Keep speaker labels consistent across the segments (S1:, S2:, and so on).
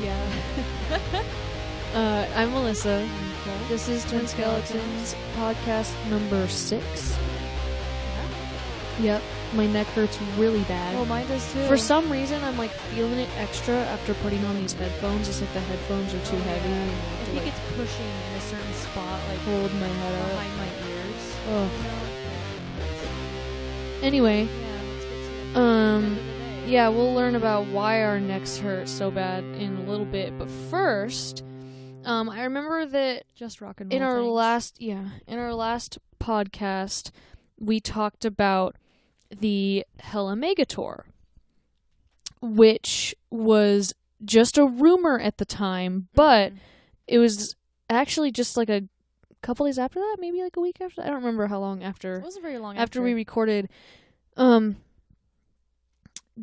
S1: Yeah. I'm Melissa. This is Twin Skeletons podcast number 6. Yep. My neck hurts really bad.
S2: Oh, mine does too.
S1: For some reason, I'm like feeling it extra after putting on these headphones. It's like the headphones are too heavy. And
S2: I think it's pushing in a certain spot, like
S1: hold my head up
S2: behind my ears.
S1: Oh.
S2: You know?
S1: Anyway,
S2: Let's get to
S1: yeah, we'll learn about why our necks hurt so bad in a little bit. But first, I remember that
S2: just rock and roll.
S1: in our last podcast, we talked about the Hella Mega Tour, which was just a rumor at the time, but it was actually just like a couple days after that, maybe like a week after that. I don't remember how long after.
S2: It wasn't very long
S1: after we recorded.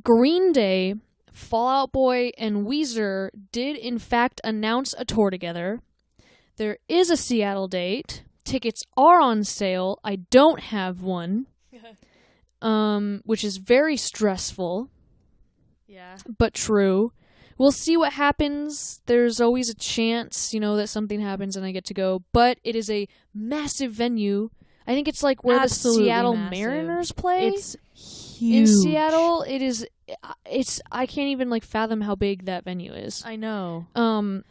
S1: Green Day, Fall Out Boy, and Weezer did in fact announce a tour together. There is a Seattle date. Tickets are on sale. I don't have one. Which is very stressful.
S2: Yeah.
S1: But true. We'll see what happens. There's always a chance, that something happens and I get to go. But it is a massive venue. I think it's like where
S2: Absolutely
S1: the Seattle
S2: massive.
S1: Mariners play.
S2: It's huge.
S1: In Seattle, I can't even like fathom how big that venue is.
S2: I know.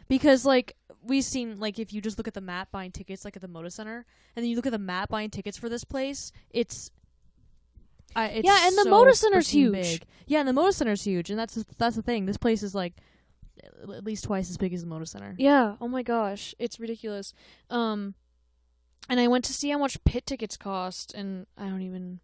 S2: Because like we've seen, like if you just look at the map buying tickets, like at the Moda Center, and then you look at the map buying tickets for this place, it's and
S1: the
S2: so
S1: Moda Center's
S2: freaking
S1: huge.
S2: Big. Yeah, and the Moda Center's huge, and that's the thing. This place is like at least twice as big as the Moda Center.
S1: Yeah. Oh my gosh, it's ridiculous. And I went to see how much pit tickets cost, and I don't even.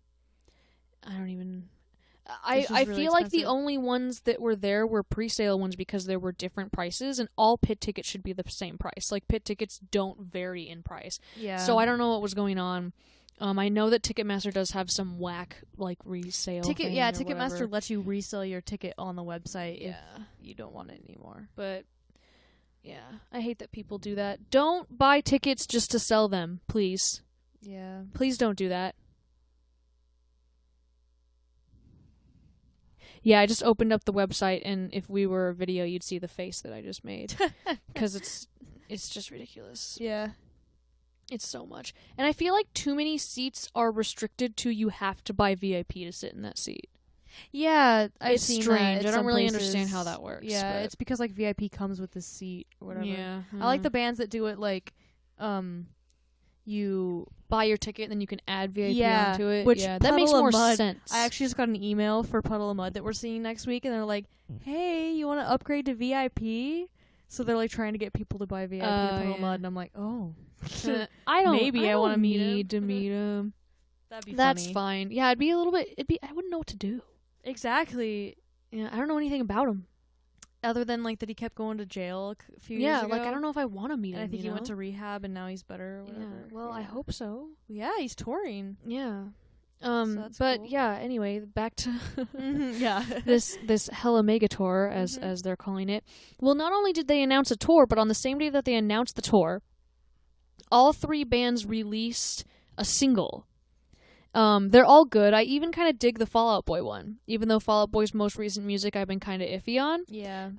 S1: I
S2: really
S1: feel like the
S2: expensive.
S1: only ones that were there were pre-sale ones because there were different prices, and all pit tickets should be the same price. Like pit tickets don't vary in price.
S2: Yeah.
S1: So I don't know what was going on. I know that Ticketmaster does have some whack like resale.
S2: Ticketmaster lets you resell your ticket on the website
S1: Yeah.
S2: if you don't want it anymore.
S1: But yeah, I hate that people do that. Don't buy tickets just to sell them, please.
S2: Yeah.
S1: Please don't do that. Yeah, I just opened up the website, and if we were a video, you'd see the face that I just made. Because it's just ridiculous.
S2: Yeah.
S1: It's so much. And I feel like too many seats are restricted to you have to buy VIP to sit in that seat.
S2: Yeah,
S1: It's strange. I don't really understand how that works.
S2: Yeah,
S1: but
S2: it's because like VIP comes with the seat or whatever.
S1: Yeah.
S2: I like the bands that do it like you
S1: buy your ticket and then you can add VIP
S2: Yeah,
S1: onto it.
S2: which
S1: yeah, that makes
S2: Puddle
S1: more
S2: of Mud-
S1: sense.
S2: I actually just got an email for Puddle of Mud that we're seeing next week, and they're like, "Hey, you want to upgrade to VIP?" So they're like trying to get people to buy VIP to Puddle of Mud, and I'm like, "Oh,
S1: I don't.
S2: Maybe I wanna meet him.
S1: need to meet him.
S2: that'd be
S1: That's
S2: funny."
S1: fine. Yeah, it'd be a little bit. I wouldn't know what to do.
S2: Exactly.
S1: Yeah, I don't know anything about him.
S2: Other than like that, he kept going to jail a few years ago.
S1: Yeah, like I don't know if I want to meet
S2: And
S1: him.
S2: I think he
S1: you
S2: went
S1: know?
S2: to rehab, and now he's better. Or whatever.
S1: Yeah. Well, I hope so.
S2: Yeah, he's touring.
S1: Yeah.
S2: that's
S1: But
S2: cool.
S1: yeah. Anyway, back to
S2: Yeah.
S1: this Hella Mega Tour, as they're calling it. Well, not only did they announce a tour, but on the same day that they announced the tour, all 3 bands released a single. They're all good. I even kind of dig the Fall Out Boy one, even though Fall Out Boy's most recent music I've been kind of iffy on.
S2: Yeah.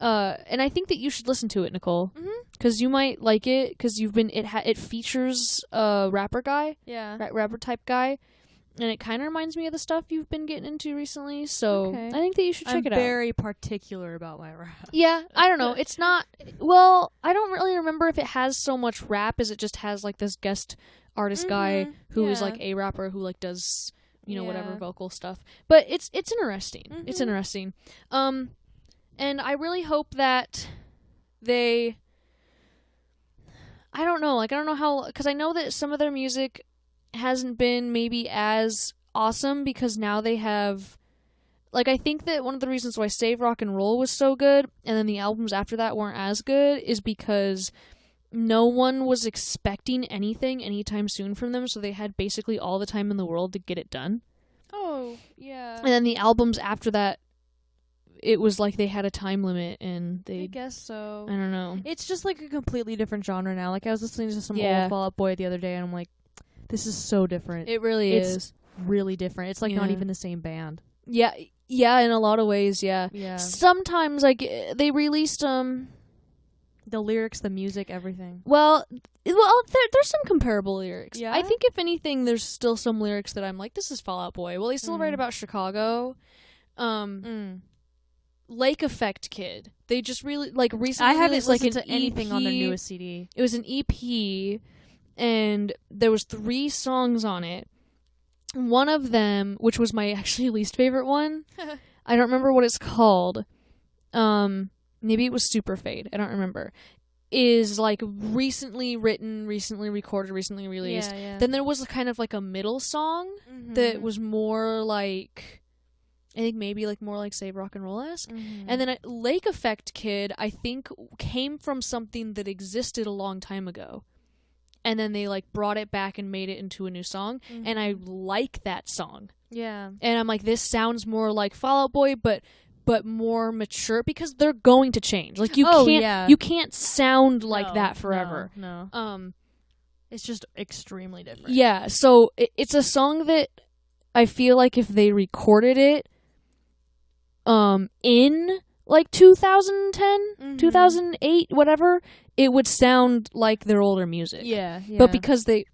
S1: And I think that you should listen to it, Nicole, because you might like it. Because it features a rapper guy,
S2: Yeah.
S1: rapper type guy, and it kind of reminds me of the stuff you've been getting into recently. So
S2: Okay.
S1: I think that you should check
S2: I'm
S1: it out.
S2: very particular about my rap.
S1: Yeah, I don't know. It's not. Well, I don't really remember if it has so much rap as it just has like this guest artist guy who is
S2: yeah.
S1: like a rapper who like does whatever
S2: Yeah.
S1: vocal stuff. But it's interesting. It's interesting. And I really hope that they. I don't know how, because I know that some of their music hasn't been maybe as awesome because now they have. Like, I think that one of the reasons why Save Rock and Roll was so good, and then the albums after that weren't as good, is because no one was expecting anything anytime soon from them, so they had basically all the time in the world to get it done.
S2: Oh, yeah.
S1: And then the albums after that, it was like they had a time limit, and
S2: I
S1: they...
S2: guess so.
S1: I don't know.
S2: It's just like a completely different genre now. Like I was listening to some
S1: Yeah.
S2: old Fall Out Boy the other day, and I'm like, this is so different.
S1: It really
S2: It's
S1: is.
S2: really different. It's like not
S1: Yeah.
S2: even the same band.
S1: Yeah, in a lot of ways, yeah.
S2: Yeah.
S1: Sometimes, like, they released,
S2: The lyrics, the music, everything.
S1: Well, there's some comparable lyrics.
S2: Yeah?
S1: I think if anything, there's still some lyrics that I'm like, this is Fall Out Boy. Well, they still write about Chicago. Lake Effect Kid. They just really recently.
S2: I haven't listened
S1: to
S2: anything
S1: EP.
S2: on their newest CD.
S1: It was an EP, and there was 3 songs on it. One of them, which was my actually least favorite one, I don't remember what it's called. Maybe it was Super Fade. I don't remember. Is recently written, recently recorded, recently released.
S2: Yeah.
S1: Then there was kind of a middle song that was more I think maybe more Save Rock and Roll-esque. And then Lake Effect Kid, I think, came from something that existed a long time ago. And then they brought it back and made it into a new song. And I like that song.
S2: Yeah.
S1: And I'm like, this sounds more like Fall Out Boy, but more mature, because they're going to change. You can't sound like that forever.
S2: No. It's just extremely different.
S1: Yeah, so it's a song that I feel like if they recorded it in 2010, 2008, whatever, it would sound like their older music.
S2: Yeah.
S1: But because they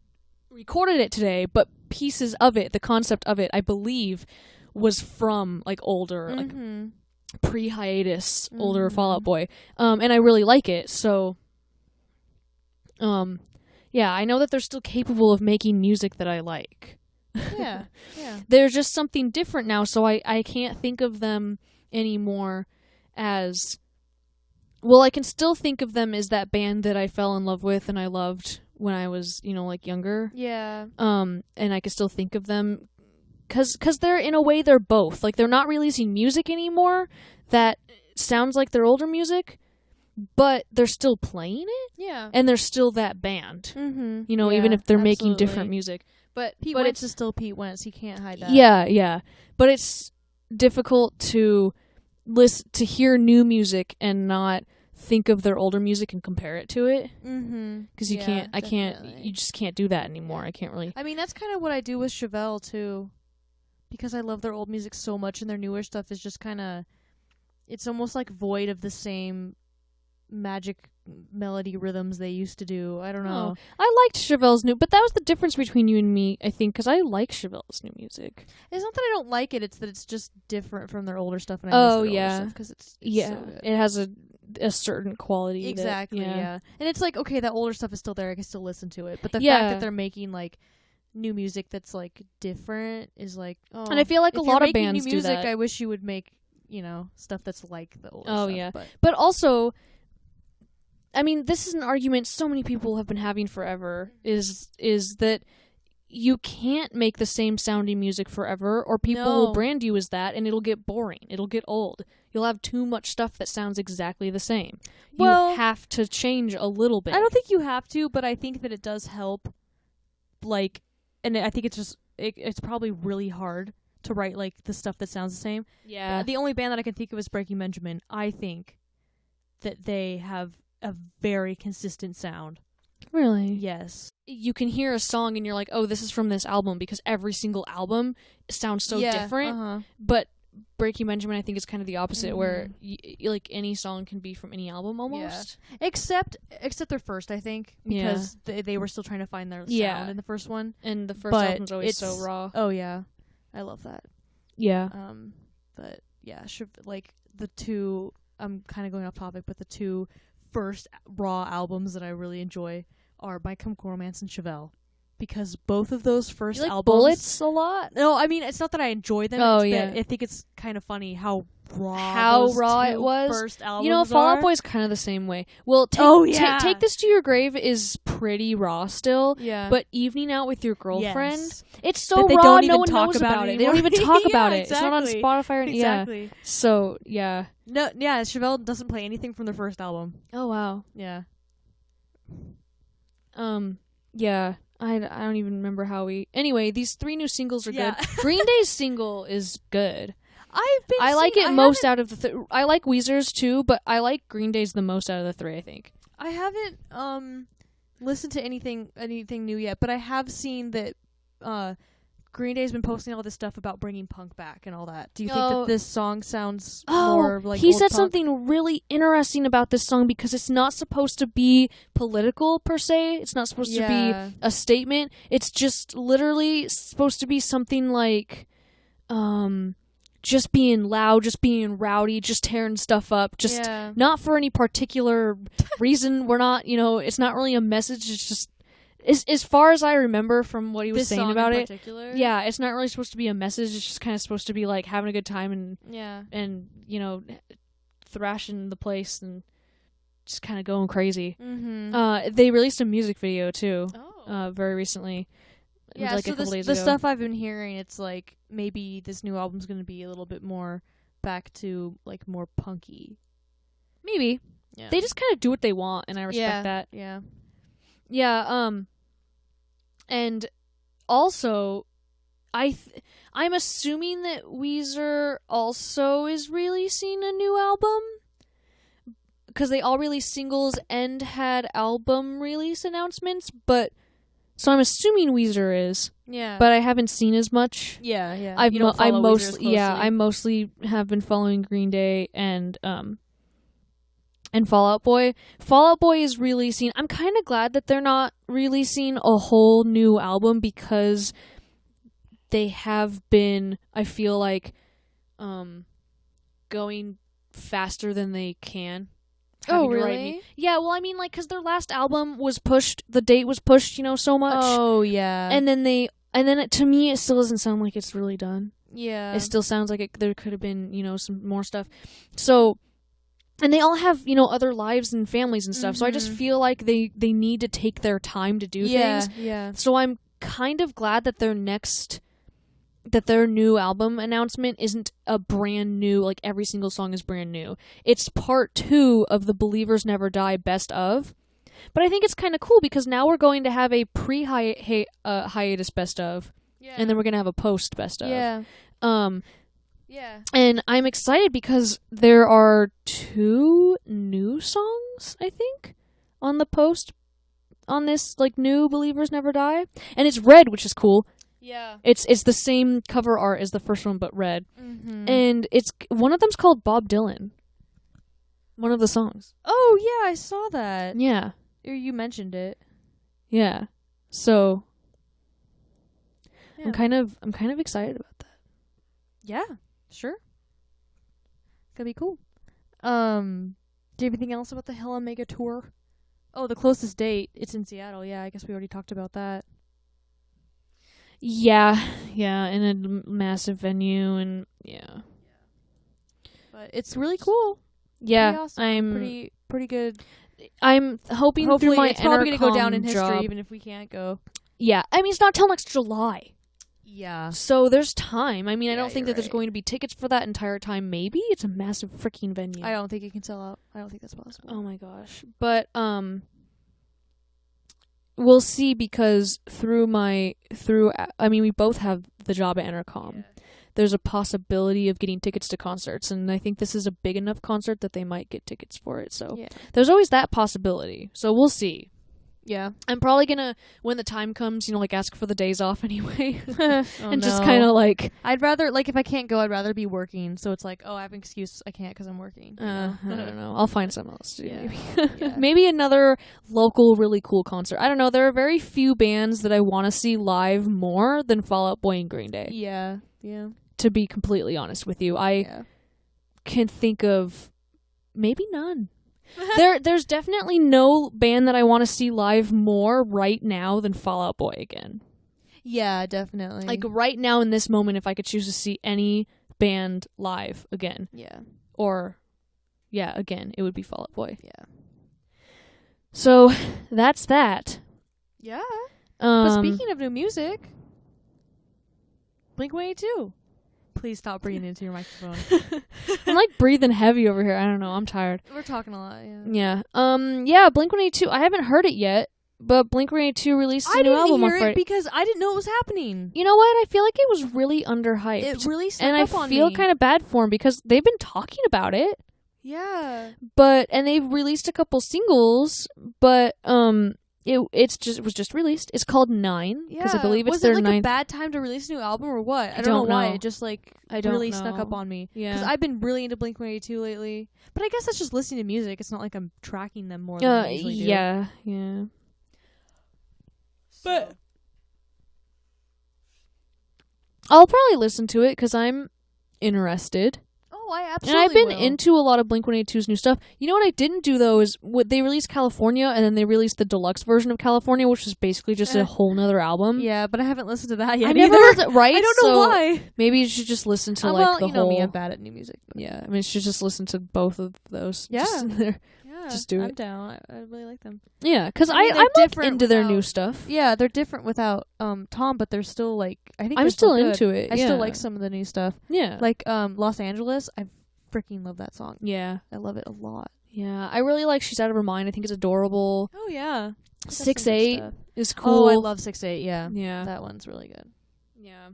S1: recorded it today, but pieces of it, the concept of it, I believe, was from older, pre-hiatus, older Fall Out Boy. And I really like it, so yeah, I know that they're still capable of making music that I like.
S2: Yeah.
S1: They're just something different now, so I can't think of them anymore as... Well, I can still think of them as that band that I fell in love with and I loved when I was, younger.
S2: Yeah.
S1: And I can still think of them because they're, in a way, they're both. They're not releasing music anymore that sounds like their older music, but they're still playing it.
S2: Yeah.
S1: And they're still that band.
S2: Mm-hmm.
S1: Even if they're making different music. But
S2: Pete Wentz is still Pete Wentz. He can't hide that.
S1: Yeah. But it's difficult to hear new music and not think of their older music and compare it to it. Because you just can't do that anymore. I can't really.
S2: I mean, that's kind of what I do with Chevelle too, because I love their old music so much, and their newer stuff is just kind of, it's almost void of the same magic melody rhythms they used to do. I don't know.
S1: I liked Chevelle's new, but that was the difference between you and me, I think, because I like Chevelle's new music.
S2: It's not that I don't like it; it's that it's just different from their older stuff, and I miss their older stuff because it's so good.
S1: It has a certain quality.
S2: Exactly. Yeah. And it's okay, that older stuff is still there. I can still listen to it, but the fact that they're making new music that's different is oh.
S1: And I feel like a lot of bands
S2: new music,
S1: do that.
S2: I wish you would make stuff that's like the older stuff.
S1: Oh yeah, but also, I mean, this is an argument so many people have been having forever, is that you can't make the same sounding music forever, or people will brand you as that, and it'll get boring. It'll get old. You'll have too much stuff that sounds exactly the same. You have to change a little bit.
S2: I don't think you have to, but I think that it does help. And I think it's just, it's probably really hard to write, the stuff that sounds the same.
S1: Yeah.
S2: The only band that I can think of is Breaking Benjamin. I think that they have a very consistent sound.
S1: Really?
S2: Yes.
S1: You can hear a song and you're like, oh, this is from this album, because every single album sounds so different. But Breaking Benjamin, I think, is kind of the opposite, where any song can be from any album almost.
S2: Yeah. Except their first, I think, because they were still trying to find their sound in the first one.
S1: And the first album's always so raw.
S2: Oh yeah, I love that.
S1: Yeah.
S2: But yeah, the two. I'm kind of going off topic, but the two first raw albums that I really enjoy are My Chemical Romance and Chevelle, because both of those first albums.
S1: Bullets a lot?
S2: No, I mean, it's not that I enjoy them.
S1: Oh,
S2: that I think it's kind of funny how raw
S1: it was.
S2: First albums
S1: Fall Out Boy's kind of the same way. Well, Take This to Your Grave is pretty raw still.
S2: Yeah.
S1: But Evening Out with Your Girlfriend, it's so
S2: they
S1: raw.
S2: Don't
S1: no
S2: even
S1: one
S2: talk
S1: knows
S2: about it.
S1: They don't even talk about it.
S2: Exactly.
S1: It's not on Spotify.
S2: Exactly.
S1: Yeah. So yeah.
S2: No. Yeah. Chevelle doesn't play anything from their first album.
S1: Oh wow.
S2: Yeah.
S1: Yeah. I don't even remember how we... Anyway, these 3 new singles are good. Green Day's single is good. I like it most out of the... I like Weezer's too, but I like Green Day's the most out of the 3, I think.
S2: I haven't listened to anything new yet, but I have seen that Green Day's been posting all this stuff about bringing punk back and all that. Do you think
S1: Oh.
S2: that this song sounds more like
S1: he
S2: old
S1: said
S2: punk?
S1: something really interesting about this song because it's not supposed to be political per se. It's not supposed to be a statement. It's just literally supposed to be something like just being loud, just being rowdy, just tearing stuff up, just not for any particular reason. We're not, it's not really a message. It's just, as far as I remember from what he was
S2: this
S1: saying
S2: song
S1: about
S2: in
S1: it,
S2: particular?
S1: yeah, it's not really supposed to be a message. It's just kind of supposed to be like having a good time and thrashing the place and just kind of going crazy.
S2: Mm-hmm.
S1: They released a music video too,
S2: Oh.
S1: very recently. It was like
S2: So
S1: a couple days
S2: the
S1: ago.
S2: stuff I've been hearing, it's like maybe this new album's going to be a little bit more back to like more punky.
S1: Maybe.
S2: Yeah.
S1: They just kind of do what they want, and I respect that.
S2: Yeah.
S1: Yeah, and also, I'm assuming that Weezer also is releasing a new album, because they all released singles and had album release announcements, so I'm assuming Weezer is.
S2: Yeah.
S1: But I haven't seen as much.
S2: Yeah.
S1: I
S2: I
S1: mostly have been following Green Day and Fall Out Boy. Fall Out Boy is releasing. I'm kind of glad that they're not releasing a whole new album because they have been, I feel like, going faster than they can.
S2: Oh, really?
S1: Yeah, well, I mean, like, because their last album was pushed, the date was pushed, so much.
S2: Oh, yeah.
S1: And then to me, it still doesn't sound like it's really done.
S2: Yeah.
S1: It still sounds like there could have been, some more stuff. So, and they all have, you lives and families and stuff. So I just feel like they need to take their time to do things.
S2: Yeah.
S1: So I'm kind of glad that their new album announcement isn't a brand new, like every single song is brand new. It's part 2 of the Believers Never Die best of. But I think it's kind of cool because now we're going to have a hiatus best of. Yeah. And then we're going to have a post best of.
S2: Yeah.
S1: Yeah. And I'm excited because there are 2 new songs, I think, on the post on this like new Believers Never Die. And it's red, which is cool.
S2: Yeah.
S1: It's the same cover art as the first one but red.
S2: Mm-hmm.
S1: And one of them's called Bob Dylan. One of the songs.
S2: Oh, yeah, I saw that.
S1: Yeah.
S2: You mentioned it.
S1: Yeah. So
S2: yeah.
S1: I'm kind of excited about that.
S2: Yeah, sure. Gonna be cool. Do you have anything else about the Hell Omega tour? Oh, the closest date. It's in Seattle. Yeah, I guess we already talked about that.
S1: Yeah, in a massive venue, and yeah.
S2: But it's really cool.
S1: Yeah,
S2: pretty awesome. Pretty good.
S1: I'm hoping
S2: hopefully
S1: through my
S2: it's probably gonna go down in
S1: job,
S2: history, even if we can't go.
S1: Yeah, I mean it's not till next July.
S2: Yeah.
S1: So there's time. I mean, I don't think that there's
S2: right.
S1: going to be tickets for that entire time. Maybe it's a massive freaking venue.
S2: I don't think it can sell out. I don't think that's possible.
S1: Oh my gosh. But we'll see because I mean we both have the job at Entercom. Yeah. There's a possibility of getting tickets to concerts, and I think this is a big enough concert that they might get tickets for it. So there's always that possibility. So we'll see.
S2: Yeah.
S1: I'm probably gonna, when the time comes, like ask for the days off anyway. And just
S2: no.
S1: kind of like...
S2: I'd rather, like, if I can't go, I'd rather be working. So it's like, oh, I have an excuse. I can't because I'm working.
S1: I don't know. I'll find something else to do.
S2: Yeah.
S1: Maybe.
S2: Yeah.
S1: Maybe another local, really cool concert. I don't know. There are very few bands that I want to see live more than Fall Out Boy and Green Day.
S2: Yeah. Yeah.
S1: To be completely honest with you. I can think of maybe none. There's definitely no band that I want to see live more right now than Fall Out Boy again.
S2: Yeah, definitely.
S1: Like right now in this moment, if I could choose to see any band live again.
S2: Yeah.
S1: Or, again, it would be Fall Out Boy.
S2: Yeah.
S1: So, that's that.
S2: Yeah. But speaking of new music, Blink-182. Please stop breathing into your microphone.
S1: I'm like breathing heavy over here. I don't know. I'm tired.
S2: We're talking a lot, yeah.
S1: Yeah. Blink-182. I haven't heard it yet, but Blink-182 released a new album on Friday.
S2: I didn't hear it because I didn't know it was happening.
S1: You know what? I feel like it was really underhyped.
S2: It really snuck
S1: and
S2: up on me.
S1: I feel kind of bad for them because they've been talking about it.
S2: Yeah.
S1: And they've released a couple singles, but it was just released. It's called 9 because I believe it's
S2: was
S1: their
S2: it like
S1: ninth.
S2: A bad time to release a new album or what? I
S1: don't
S2: don't know why.
S1: know.
S2: It just like
S1: I don't
S2: really
S1: know.
S2: snuck up on me.
S1: Yeah,
S2: because I've been really into Blink-182 lately. But I guess that's just listening to music. It's not like I'm tracking them more than I usually do.
S1: Yeah.
S2: But
S1: I'll probably listen to it because I'm interested.
S2: oh, I
S1: And
S2: absolutely
S1: I've been
S2: will.
S1: into a lot of Blink-182's new stuff. You know what I didn't do, though, is what they released California, and then they released the deluxe version of California, which is basically just a whole nother album.
S2: Yeah, but I haven't listened to that yet.
S1: I never
S2: either.
S1: right?
S2: I don't know
S1: So
S2: why.
S1: maybe you should just listen to, like,
S2: well,
S1: the
S2: you know
S1: whole...
S2: me, I'm bad at new music.
S1: Yeah, I mean, you should just listen to both of those.
S2: Yeah.
S1: Just in there.
S2: Yeah,
S1: Just do
S2: I'm
S1: it.
S2: down. I really like them.
S1: Yeah, because
S2: I mean,
S1: I'm
S2: they're
S1: like
S2: different
S1: into their new
S2: without-
S1: stuff.
S2: Yeah, they're different without Tom, but they're still like I think
S1: I'm
S2: they're
S1: still
S2: good.
S1: into it.
S2: I
S1: yeah.
S2: still like some of the new stuff.
S1: Yeah.
S2: Like Los Angeles, I freaking love that song.
S1: Yeah.
S2: I love it a lot.
S1: Yeah. I really like She's Out of Her Mind. I think it's adorable.
S2: Oh yeah.
S1: 6'8" is cool.
S2: Oh, I love 6'8", yeah.
S1: Yeah.
S2: That one's really good.
S1: Yeah.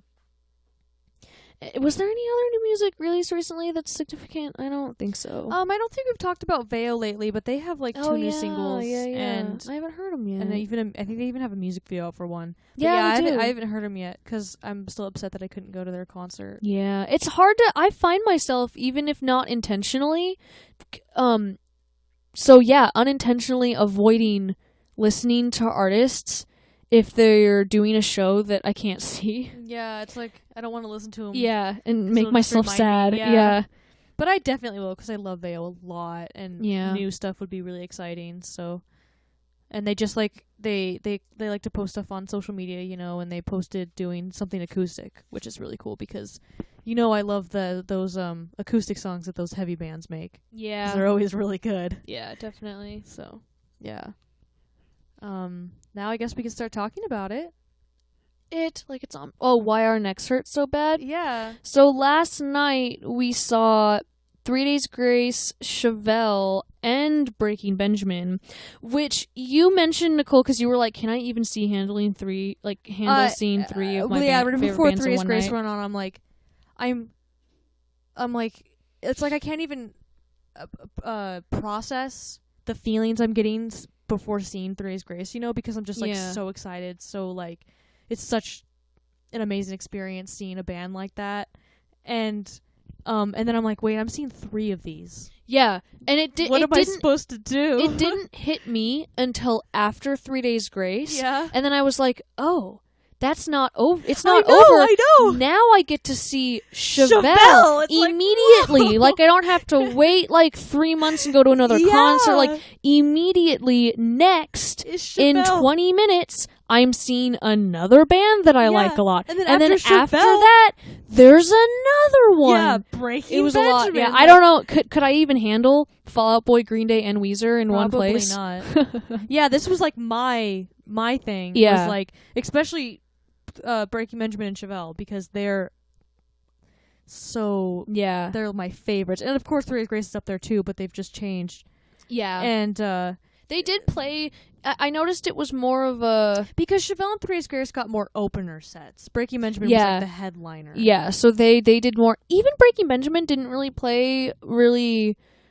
S1: Was there any other new music released recently that's significant? I don't think so.
S2: I don't think we've talked about Veo lately, but they have like two new singles.
S1: Yeah.
S2: And
S1: I haven't heard them yet.
S2: I think they even have a music video out for one. But
S1: Yeah,
S2: I haven't heard them yet because I'm still upset that I couldn't go to their concert.
S1: Yeah, it's hard to. I find myself, even if not intentionally, so yeah, unintentionally avoiding listening to artists if they're doing a show that I can't see.
S2: Yeah, it's like I don't want to listen to them.
S1: Yeah, and
S2: it'll
S1: make
S2: just
S1: myself
S2: remind
S1: sad.
S2: me,
S1: Yeah.
S2: But I definitely will because I love Veo a lot, and
S1: Yeah.
S2: new stuff would be really exciting. So, and they just like they like to post stuff on social media, you know, and they posted doing something acoustic, which is really cool because, you know, I love those acoustic songs that those heavy bands make.
S1: Yeah.
S2: 'Cause they're always really good.
S1: Yeah, definitely.
S2: So, yeah. Now I guess we can start talking about it.
S1: It's on. Oh, why our necks hurt so bad?
S2: Yeah.
S1: So last night we saw 3 Days Grace, Chevelle, and Breaking Benjamin, which you mentioned, Nicole, because you were like, "Can I even see handling three? Like handle scene 3 of my
S2: yeah,
S1: favorite
S2: before
S1: bands
S2: 3
S1: in
S2: Days
S1: one
S2: Grace
S1: night?"
S2: went on, I'm like, it's like I can't even process the feelings I'm getting before seeing 3 Days Grace, you know, because I'm just like so excited. So like, it's such an amazing experience seeing a band like that, and then I'm like, wait, I'm seeing 3 of these.
S1: Yeah, and it did.
S2: What
S1: it
S2: am I
S1: didn't.
S2: supposed to do?
S1: It didn't hit me until after 3 Days Grace.
S2: Yeah.
S1: And then I was like, "Oh, that's not over. It's
S2: I
S1: not
S2: know,
S1: over.
S2: I know.
S1: Now I get to see Chevelle,
S2: Chevelle! It's like,
S1: immediately.
S2: no.
S1: Like I don't have to wait like 3 months and go to another concert. Like immediately next in 20 minutes, I'm seeing another band that I like a lot.
S2: And then
S1: after that, there's another one.
S2: Yeah, Breaking
S1: It was
S2: Benjamin.
S1: a lot. Yeah,
S2: Like,
S1: I don't know. Could I even handle Fall Out Boy, Green Day, and Weezer in one
S2: probably
S1: place?
S2: not. Yeah, this was like my thing.
S1: Yeah.
S2: Was like, especially Breaking Benjamin and Chevelle, because they're
S1: Yeah.
S2: they're my favorites. And of course 3 Days Grace is up there too, but they've just changed.
S1: Yeah.
S2: And
S1: They did play. I noticed it was more of a.
S2: because Chevelle and 3 Days Grace got more opener sets. Breaking Benjamin was like the headliner.
S1: Yeah, so they did more. Even Breaking Benjamin didn't really play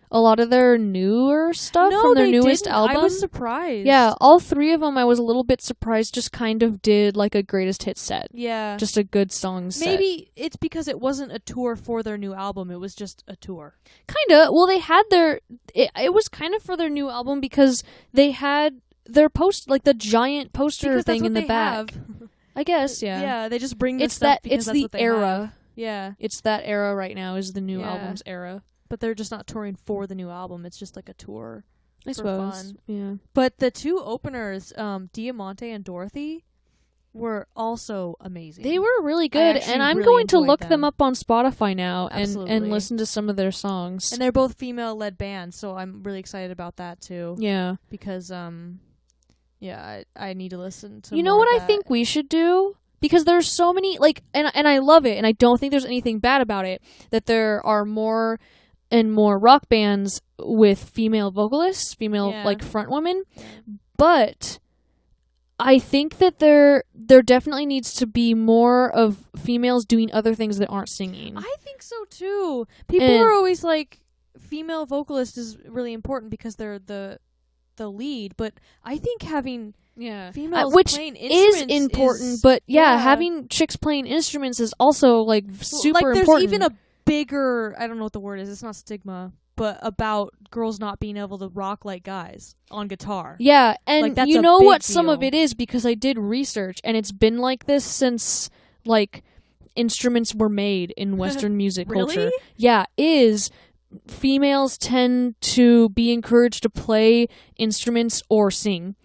S1: a lot of their newer stuff from their newest album.
S2: I was surprised.
S1: Yeah, all 3 of them I was a little bit surprised just kind of did like a greatest hit set.
S2: Yeah.
S1: Just a good song set.
S2: Maybe it's because it wasn't a tour for their new album. It was just a tour.
S1: Kinda. Well, they had it was kind of for their new album because they had their like the giant poster thing in the back. I guess, yeah.
S2: Yeah, they just bring this
S1: It's
S2: stuff
S1: that
S2: because
S1: it's
S2: that's
S1: the
S2: what they
S1: era.
S2: have. Yeah.
S1: It's that era right now is the new
S2: Yeah.
S1: album's era.
S2: But they're just not touring for the new album. It's just like a tour.
S1: I suppose.
S2: Fun.
S1: Yeah.
S2: But the 2 openers, Diamante and Dorothy, were also amazing.
S1: They were really good,
S2: actually
S1: and I'm
S2: really
S1: going to
S2: enjoyed
S1: look
S2: them.
S1: them up on Spotify now and
S2: Absolutely.
S1: listen to some of their songs.
S2: And they're both female-led bands, so I'm really excited about that too.
S1: Yeah.
S2: Because, I need to listen to
S1: You know
S2: more
S1: what
S2: of
S1: I
S2: that.
S1: think we should do? Because there's so many, like, and I love it, and I don't think there's anything bad about it, that there are more and more rock bands with female vocalists, female, like, front women.
S2: Yeah.
S1: But I think that there definitely needs to be more of females doing other things that aren't singing.
S2: I think so too. People are always like, female vocalist is really important because they're the the lead, but I think having females
S1: which
S2: playing
S1: is
S2: instruments
S1: important, but having chicks playing instruments is also like super
S2: like, there's
S1: important.
S2: even a bigger, I don't know what the word is, it's not stigma, but about girls not being able to rock like guys on guitar.
S1: Yeah, and
S2: like, that's
S1: you
S2: a
S1: know
S2: big
S1: what
S2: deal.
S1: some of it is, because I did research, and it's been like this since like instruments were made in Western music
S2: Really?
S1: culture. Yeah, is females tend to be encouraged to play instruments or sing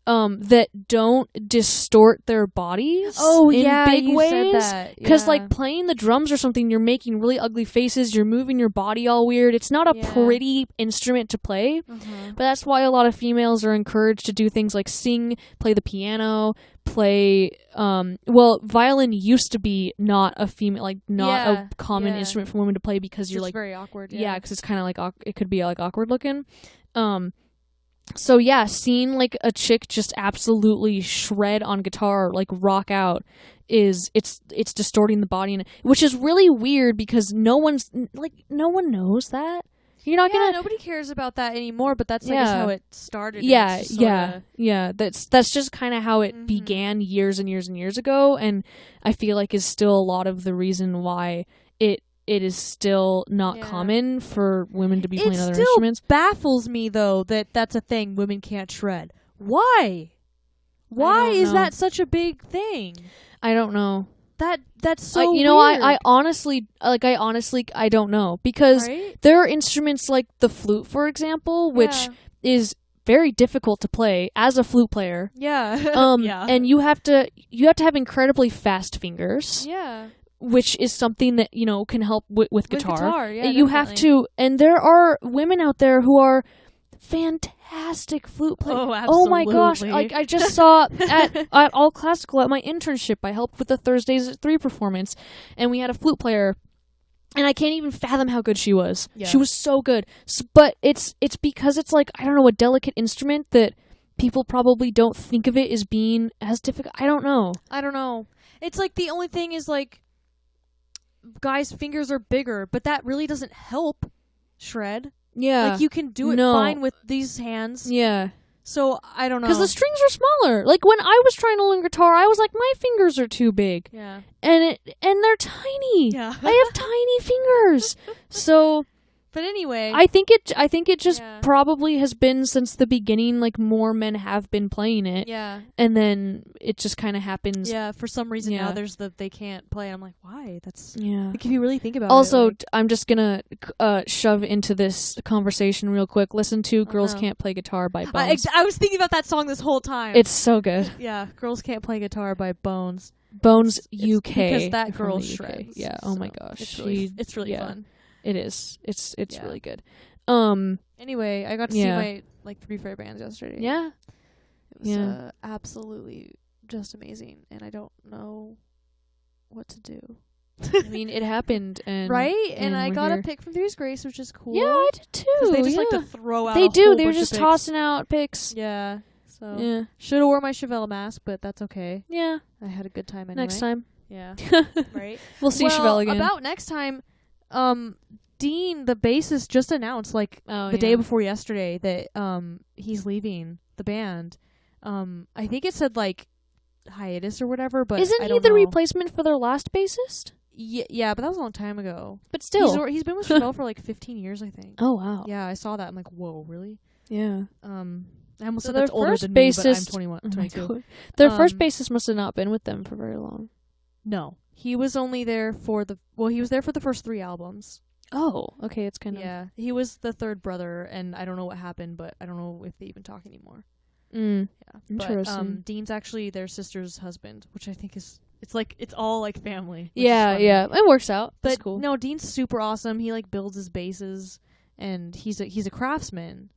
S1: that don't distort their bodies in big
S2: you
S1: ways.
S2: said that.
S1: Because like playing the drums or something, you're making really ugly faces, you're moving your body all weird. It's not a pretty instrument to play. But that's why a lot of females are encouraged to do things like sing, play the piano, play violin used to be not a female, like not a common instrument for women to play, because you're like
S2: very awkward.
S1: because it's kind of like it could be like awkward looking. So seeing like a chick just absolutely shred on guitar, like rock out, it's distorting the body, which is really weird, because no one knows that. You're not gonna.
S2: Nobody cares about that anymore. But that's like how it started.
S1: That's just kind of how it began years and years and years ago, and I feel like is still a lot of the reason why it is still not common for women to be playing other instruments.
S2: It baffles me though that that's a thing. Women can't shred. Why? Why is that such a big thing?
S1: I don't know.
S2: That's so
S1: you know,
S2: weird.
S1: I honestly I don't know, because there are instruments like the flute, for example, which is very difficult to play as a flute player. And you have to have incredibly fast fingers. Which is something that, can help with guitar. You have to, and there are women out there who are fantastic flute players.
S2: Oh, absolutely.
S1: Oh my gosh. Like, I just saw at All Classical at my internship, I helped with the Thursdays at 3 performance, and we had a flute player, and I can't even fathom how good she was. She was so good. But it's because it's like, I don't know, a delicate instrument that people probably don't think of it as being as difficult. I don't know.
S2: It's like the only thing is like, guys' fingers are bigger, but that really doesn't help shred. Like, you can do it fine with these hands. So, I don't know.
S1: Because the strings are smaller. Like, when I was trying to learn guitar, I was like, my fingers are too big. And they're tiny. I have tiny fingers. So...
S2: But anyway,
S1: I think it just probably has been since the beginning. Like, more men have been playing it, and then it just kind of happens.
S2: For some reason now there's they can't play. I'm like, why? That's
S1: Like,
S2: if you really think about
S1: also,
S2: it. Also,
S1: I'm just gonna shove into this conversation real quick. Listen to "Girls Can't Play Guitar" by Bones.
S2: I was thinking about that song this whole time.
S1: It's so good.
S2: "Girls Can't Play Guitar" by Bones.
S1: Bones
S2: it's
S1: UK,
S2: because that girl shreds.
S1: Oh my gosh,
S2: it's really fun.
S1: It is. It's really good.
S2: Anyway, I got to see my 3 favorite bands yesterday. It was absolutely just amazing, and I don't know what to do.
S1: I mean, it happened, and
S2: and I got a pick from Three's Grace, which is cool.
S1: Yeah, I did too.
S2: They just like to throw out.
S1: They
S2: a
S1: do.
S2: whole
S1: They were
S2: bunch
S1: just
S2: of
S1: tossing out picks.
S2: So should have wore my Chevelle mask, but that's okay. I had a good time anyway.
S1: Next time.
S2: We'll
S1: see Chevelle again.
S2: About next time. Dean, the bassist, just announced the day before yesterday that he's leaving the band. I think it said hiatus or whatever, but
S1: isn't he the replacement for their last bassist?
S2: Yeah, but that was a long time ago.
S1: But still,
S2: he's been with Chevelle for 15 years, I think.
S1: Oh wow.
S2: Yeah, I saw that. I'm like, whoa, really?
S1: Yeah.
S2: I almost said that's older than me, but I'm 21, 22.
S1: Their first bassist must have not been with them for very long.
S2: No. He was only there for he was there for the first 3 albums.
S1: Oh, okay, it's kind of...
S2: Yeah, he was the third brother, and I don't know what happened, but I don't know if they even talk anymore.
S1: Interesting.
S2: But, Dean's actually their sister's husband, which I think is... It's all family.
S1: Yeah, it works out. That's cool.
S2: No, Dean's super awesome. He builds his basses, and he's a craftsman,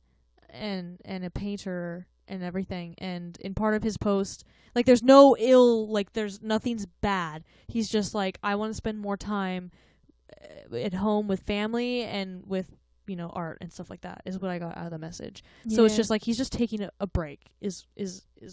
S2: and a painter, and everything. And in part of his post, there's no ill, there's nothing's bad. He's just I want to spend more time at home with family and with art and stuff like that, is what I got out of the message. So it's just he's just taking a break is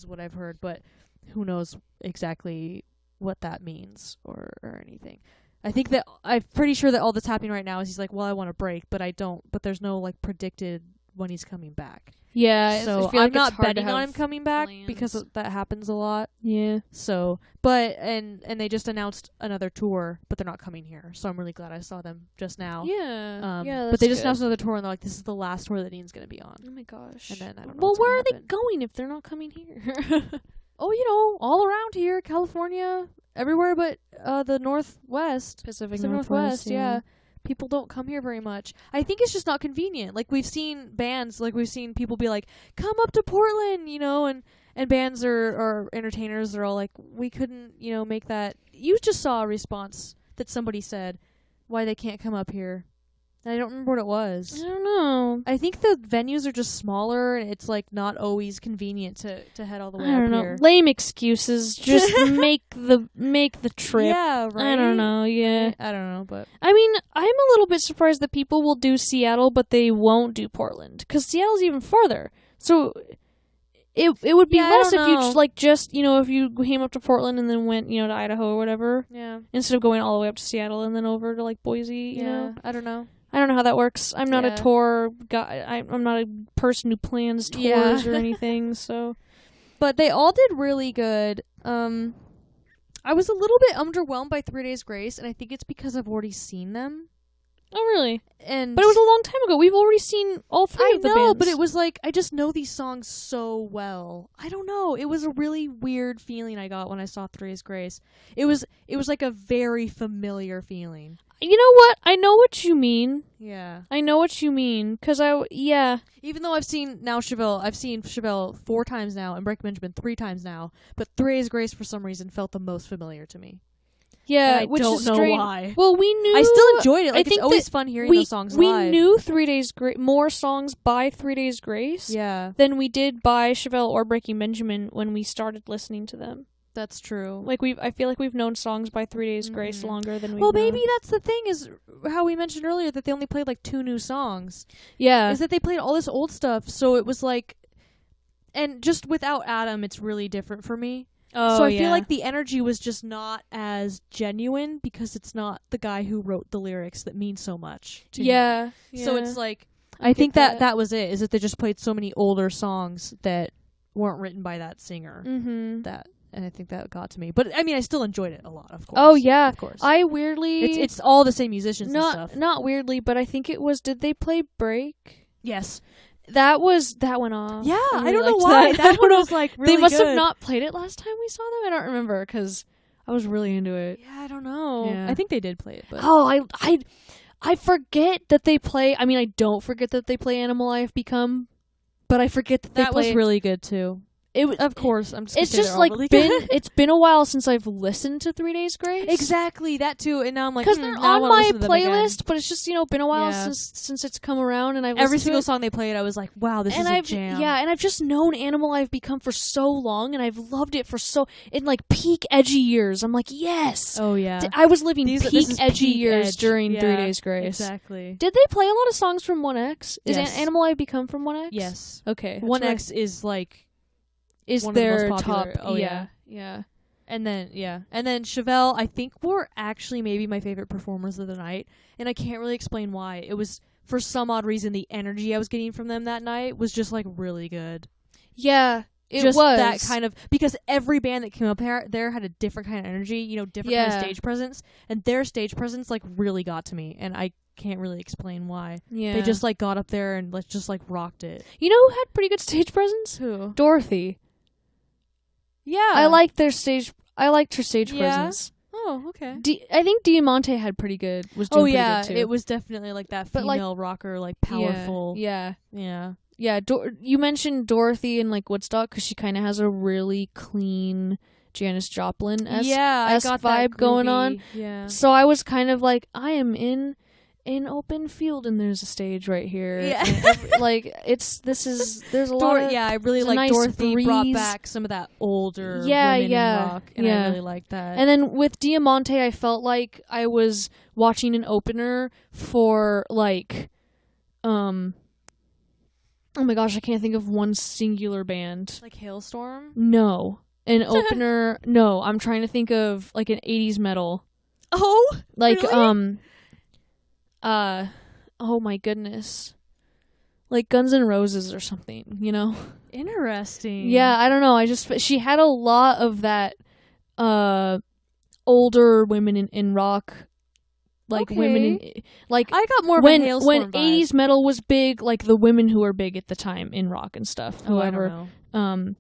S2: what I've heard, but who knows exactly what that means or anything. I think that I'm pretty sure that all that's happening right now is he's well, I want a break, but I don't, but there's no predicted when he's coming back.
S1: Yeah,
S2: So
S1: I feel
S2: I'm
S1: like
S2: not
S1: it's hard to
S2: betting on
S1: have
S2: him coming back
S1: plans.
S2: because that happens a lot.
S1: Yeah.
S2: So, but and they just announced another tour, but they're not coming here. So I'm really glad I saw them just now.
S1: Yeah. Yeah.
S2: But they just
S1: good.
S2: announced another tour, and they're like, "This is the last tour that Dean's gonna be on."
S1: Oh my gosh.
S2: And then I don't know.
S1: Well,
S2: what's
S1: where
S2: gonna
S1: are they
S2: happen.
S1: going if they're not coming here?
S2: Oh, all around here, California, everywhere but the Northwest.
S1: Pacific
S2: Northwest, yeah. People don't come here very much. I think it's just not convenient. Like, we've seen bands, like, we've seen people be like, come up to Portland, and bands or entertainers are all like, we couldn't, make that. You just saw a response that somebody said why they can't come up here. And I don't remember what it was.
S1: I don't know.
S2: I think the venues are just smaller, and it's, like, not always convenient to head all the way
S1: I don't
S2: up
S1: know.
S2: here.
S1: Lame excuses. Just make the trip.
S2: Yeah, right?
S1: I don't know. Yeah.
S2: I don't know, but
S1: I mean, I'm a little bit surprised that people will do Seattle, but they won't do Portland because Seattle's even farther. So it would be
S2: Yeah, I
S1: less
S2: don't
S1: if you
S2: know.
S1: if you came up to Portland and then went to Idaho or whatever
S2: yeah.
S1: instead of going all the way up to Seattle and then over to like Boise. You know,
S2: I don't know.
S1: I don't know how that works. I'm not a
S2: Yeah.
S1: tour guy. I'm not a person who plans tours
S2: Yeah.
S1: or anything. So
S2: But they all did really good. I was a little bit underwhelmed by 3 Days Grace, and I think it's because I've already seen them.
S1: oh really?
S2: And
S1: But it was a long time ago. We've already seen all three
S2: I
S1: of the
S2: know,
S1: bands.
S2: but it was like I just know these songs so well. I don't know. It was a really weird feeling I got when I saw 3 Days Grace. It was like a very familiar feeling.
S1: You know what? I know what you mean.
S2: Yeah.
S1: I know what you mean.
S2: Even though I've seen Chevelle 4 times now and Breaking Benjamin 3 times now, but 3 Days Grace for some reason felt the most familiar to me.
S1: Yeah,
S2: And I
S1: which
S2: don't
S1: is
S2: know
S1: strange.
S2: why.
S1: Well, we knew.
S2: I still enjoyed it.
S1: I
S2: Like,
S1: think
S2: it's always
S1: that
S2: fun hearing
S1: we,
S2: those songs
S1: we
S2: live.
S1: knew 3 Days Grace more songs by 3 Days Grace
S2: Yeah,
S1: than we did by Chevelle or Breaking Benjamin when we started listening to them.
S2: that's true.
S1: Like I feel like we've known songs by 3 Days Grace longer than we.
S2: Well, maybe that's the thing, is how we mentioned earlier that they only played like 2 new songs.
S1: Yeah.
S2: Is that they played all this old stuff, so it was like, and just without Adam, it's really different for me.
S1: Oh,
S2: so I
S1: yeah.
S2: feel like the energy was just not as genuine because it's not the guy who wrote the lyrics that mean so much to me.
S1: Yeah.
S2: So it's like,
S1: I
S2: I think
S1: get
S2: that was it, is that they just played so many older songs that weren't written by that singer.
S1: Mm-hmm.
S2: And I think that got to me. But I mean, I still enjoyed it a lot, of course.
S1: Oh yeah.
S2: Of course.
S1: I weirdly.
S2: It's all the same musicians and stuff.
S1: Not weirdly, but I think it was. Did they play Break?
S2: Yes.
S1: That went off.
S2: Yeah, I
S1: really
S2: don't know
S1: liked
S2: why.
S1: That,
S2: That one was like really
S1: they must
S2: good.
S1: have not played it last time we saw them. I don't remember because I was really into it.
S2: Yeah, I don't know.
S1: Yeah.
S2: I think they did play it, but
S1: Oh, I forget that they play. I mean, I don't forget that they play Animal I Have Become, but I forget that they
S2: that
S1: play.
S2: was really good too. Of course, I'm just.
S1: It's
S2: gonna say
S1: just
S2: they're all
S1: like
S2: really
S1: been.
S2: good.
S1: It's been a while since I've listened to 3 Days Grace.
S2: Exactly that too, and now I'm like,
S1: Because they're
S2: now I
S1: on
S2: wanna
S1: my
S2: listen to them again.
S1: playlist, but it's just been a while
S2: Yeah.
S1: since it's come around, and I've
S2: Every
S1: listened to
S2: single
S1: it.
S2: song they played, I was like, wow, this is a jam.
S1: Yeah, and I've just known Animal I've Become for so long, and I've loved it for in like peak edgy years. I'm like, yes.
S2: Oh yeah.
S1: I was living
S2: This
S1: peak
S2: is
S1: edgy
S2: peak
S1: years
S2: edge.
S1: during
S2: Yeah,
S1: 3 Days Grace.
S2: Exactly.
S1: Did they play a lot of songs from 1X? Is
S2: Yes.
S1: Animal I've Become from 1X?
S2: Yes.
S1: Okay.
S2: 1X is like,
S1: is
S2: one of the
S1: their
S2: most
S1: top.
S2: popular. Oh,
S1: yeah.
S2: and then Chevelle, I think, were actually maybe my favorite performers of the night, and I can't really explain why. It was, for some odd reason, the energy I was getting from them that night was just like really good.
S1: Yeah. It
S2: just
S1: was
S2: that kind of, because every band that came up there had a different kind of energy, different kind of stage presence, and their stage presence like really got to me, and I can't really explain why.
S1: Yeah.
S2: They just like got up there and just like rocked it.
S1: You know who had pretty good stage presence?
S2: Who?
S1: Dorothy.
S2: Yeah.
S1: I liked her stage
S2: Yeah?
S1: presence.
S2: Oh, okay.
S1: I think Diamante had pretty good. Was doing pretty good too.
S2: It was definitely like that
S1: But, like,
S2: female rocker, like powerful.
S1: Yeah.
S2: Yeah.
S1: You mentioned Dorothy in like Woodstock because she kind of has a really clean Janis Joplin-esque
S2: I got that
S1: vibe going on.
S2: groovy. Yeah.
S1: So I was kind of like, I am in open field and there's a stage right here.
S2: Yeah.
S1: And there's a lot of
S2: I really
S1: there's a
S2: like
S1: nice
S2: Dorothy brought
S1: breeze.
S2: back some of that older
S1: Yeah,
S2: women
S1: yeah,
S2: in rock, and
S1: yeah.
S2: I really like that.
S1: And then with Diamante, I felt like I was watching an opener for like, oh my gosh, I can't think of one singular band.
S2: like Hailstorm?
S1: No, an opener. No, I'm trying to think of like an 80s metal.
S2: Oh,
S1: Like
S2: really?
S1: oh my goodness. like Guns N' Roses or something, you know?
S2: Interesting.
S1: Yeah, I don't know. She had a lot of that older women in rock, like women in like
S2: I got more
S1: when
S2: of a Hailstorm vibe.
S1: 80s metal was big, like the women who were big at the time in rock and stuff.
S2: Oh, I
S1: Whoever,
S2: don't know.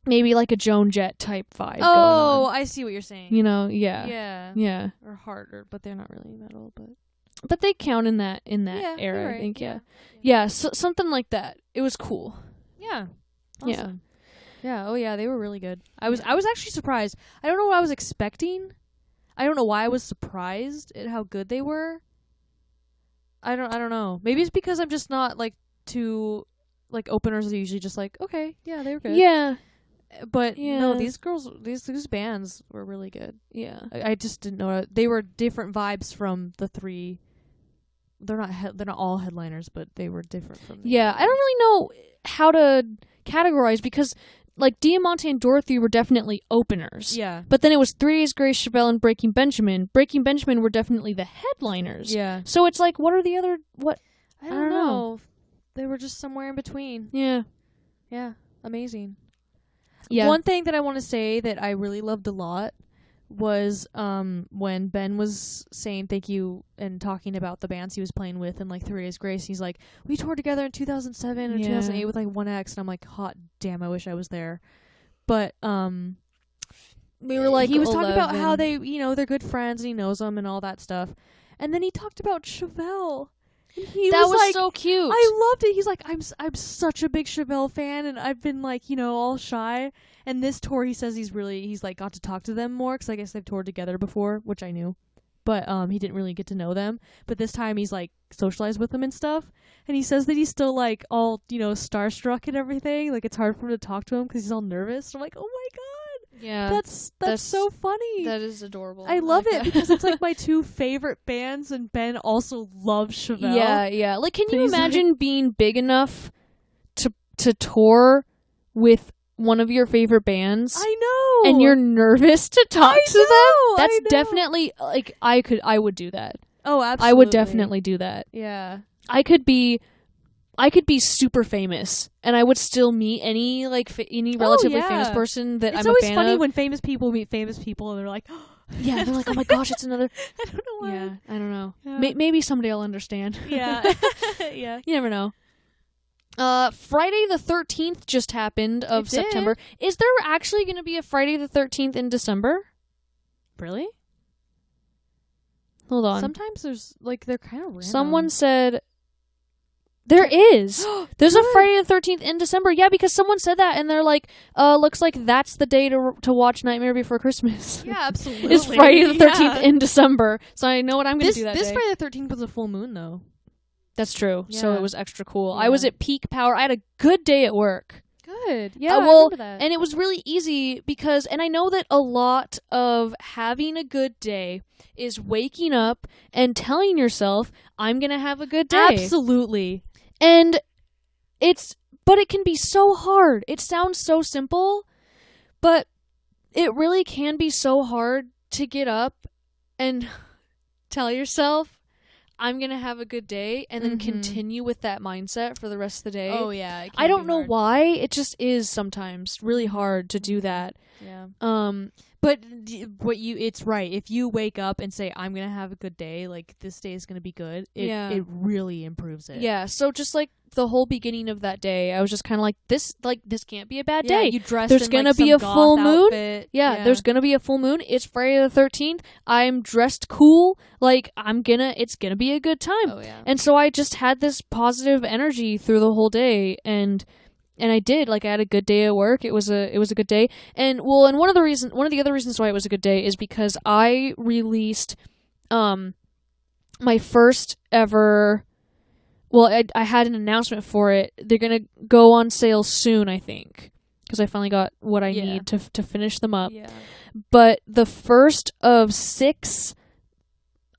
S1: maybe like a Joan Jett type vibe.
S2: Oh,
S1: going on.
S2: I see what you're saying.
S1: You know, yeah,
S2: Yeah.
S1: yeah.
S2: Or harder, but they're not really metal.
S1: But they count in that
S2: Yeah,
S1: era,
S2: you're
S1: I
S2: right.
S1: think. Yeah. So, something like that. It was cool.
S2: Yeah.
S1: Yeah.
S2: Awesome. Yeah. Oh yeah, they were really good. I was actually surprised. I don't know what I was expecting. I don't know why I was surprised at how good they were. I don't know. Maybe it's because I'm just not like too like openers are usually just like, okay, yeah, they were good.
S1: Yeah.
S2: But
S1: Yeah.
S2: no, these girls, these bands were really good.
S1: Yeah.
S2: I just didn't know they were different vibes from the three. They're not all headliners, but they were different from.
S1: Yeah, I don't really know how to categorize because like Diamante and Dorothy were definitely openers.
S2: Yeah.
S1: But then it was 3 Days Grace, Chevelle, and Breaking Benjamin. Breaking Benjamin were definitely the headliners.
S2: Yeah.
S1: So it's like, what are the other
S2: I don't know. They were just somewhere in between.
S1: Yeah.
S2: Yeah. Amazing.
S1: Yeah.
S2: One thing that I want to say that I really loved a lot was when Ben was saying thank you and talking about the bands he was playing with and like 3 Days Grace. He's like, we toured together in 2007 and 2008 with like 1X, and I'm like, hot damn, I wish I was there. But
S1: we were like,
S2: he was talking about
S1: 11.
S2: how they, they're good friends and he knows them and all that stuff. And then he talked about Chevelle. And
S1: that was
S2: like,
S1: so cute.
S2: I loved it. He's like, I'm such a big Chevelle fan, and I've been like, all shy. And this tour, he says he's like got to talk to them more because I guess they've toured together before, which I knew, but he didn't really get to know them. But this time he's like socialized with them and stuff, and he says that he's still like all starstruck and everything. Like it's hard for him to talk to him because he's all nervous. I'm like, oh my god.
S1: Yeah,
S2: that's so funny.
S1: That is adorable.
S2: I love
S1: like
S2: it because it's like my two favorite bands, and Ben also loves Chevelle.
S1: Yeah. Like, can you
S2: He's
S1: imagine being big enough to tour with one of your favorite bands?
S2: I know.
S1: And you're nervous to talk to them? That's
S2: I know.
S1: definitely like I would do that.
S2: Oh, absolutely.
S1: I would definitely do that.
S2: Yeah.
S1: I could be super famous, and I would still meet any any relatively famous person that I'm a fan of.
S2: It's always funny when famous people meet famous people, and they're like,
S1: yeah, they're like, oh my gosh, it's another.
S2: I don't know why.
S1: Yeah, I don't know.
S2: Yeah.
S1: Maybe someday I'll understand.
S2: Yeah. Yeah.
S1: You never know. Friday the 13th just happened of
S2: It did.
S1: September. Is there actually going to be a Friday the 13th in December?
S2: Really?
S1: Hold on.
S2: Sometimes there's they're kind of random.
S1: Someone said there is. There's a Friday the 13th in December. Yeah, because someone said that, and they're like, looks like that's the day to watch Nightmare Before Christmas.
S2: Yeah, absolutely.
S1: It's Friday the 13th in December, so I know what I'm going to do that
S2: This
S1: day.
S2: Friday the 13th was a full moon, though.
S1: That's true. So
S2: Yeah.
S1: it was extra cool.
S2: Yeah.
S1: I was at peak power. I had a good day at work.
S2: Good. Yeah,
S1: well,
S2: I remember that.
S1: and it was really easy because, and I know that a lot of having a good day is waking up and telling yourself, I'm going to have a good day.
S2: Absolutely.
S1: And but it can be so hard. It sounds so simple, but it really can be so hard to get up and tell yourself, I'm going to have a good day, and then continue with that mindset for the rest of the day.
S2: Oh, yeah.
S1: I don't know why. It just is sometimes really hard to do that.
S2: Yeah.
S1: But
S2: it's right. If you wake up and say, I'm going to have a good day, like this day is going to be good, it really improves it.
S1: yeah, so just like the whole beginning of that day, I was just kind of like this can't be a bad day.
S2: You dressed
S1: There's
S2: in,
S1: gonna
S2: some
S1: be a
S2: goth
S1: full moon.
S2: outfit.
S1: Yeah, there's gonna be a full moon. It's Friday the 13th. I'm dressed cool. Like it's gonna be a good time.
S2: Oh, yeah.
S1: And so I just had this positive energy through the whole day, and I did. Like, I had a good day at work. It was a good day. And one of the other reasons why it was a good day is because I released my first ever. Well, I had an announcement for it. They're gonna go on sale soon, I think, because I finally got what I need to finish them up.
S2: Yeah.
S1: But the first of 6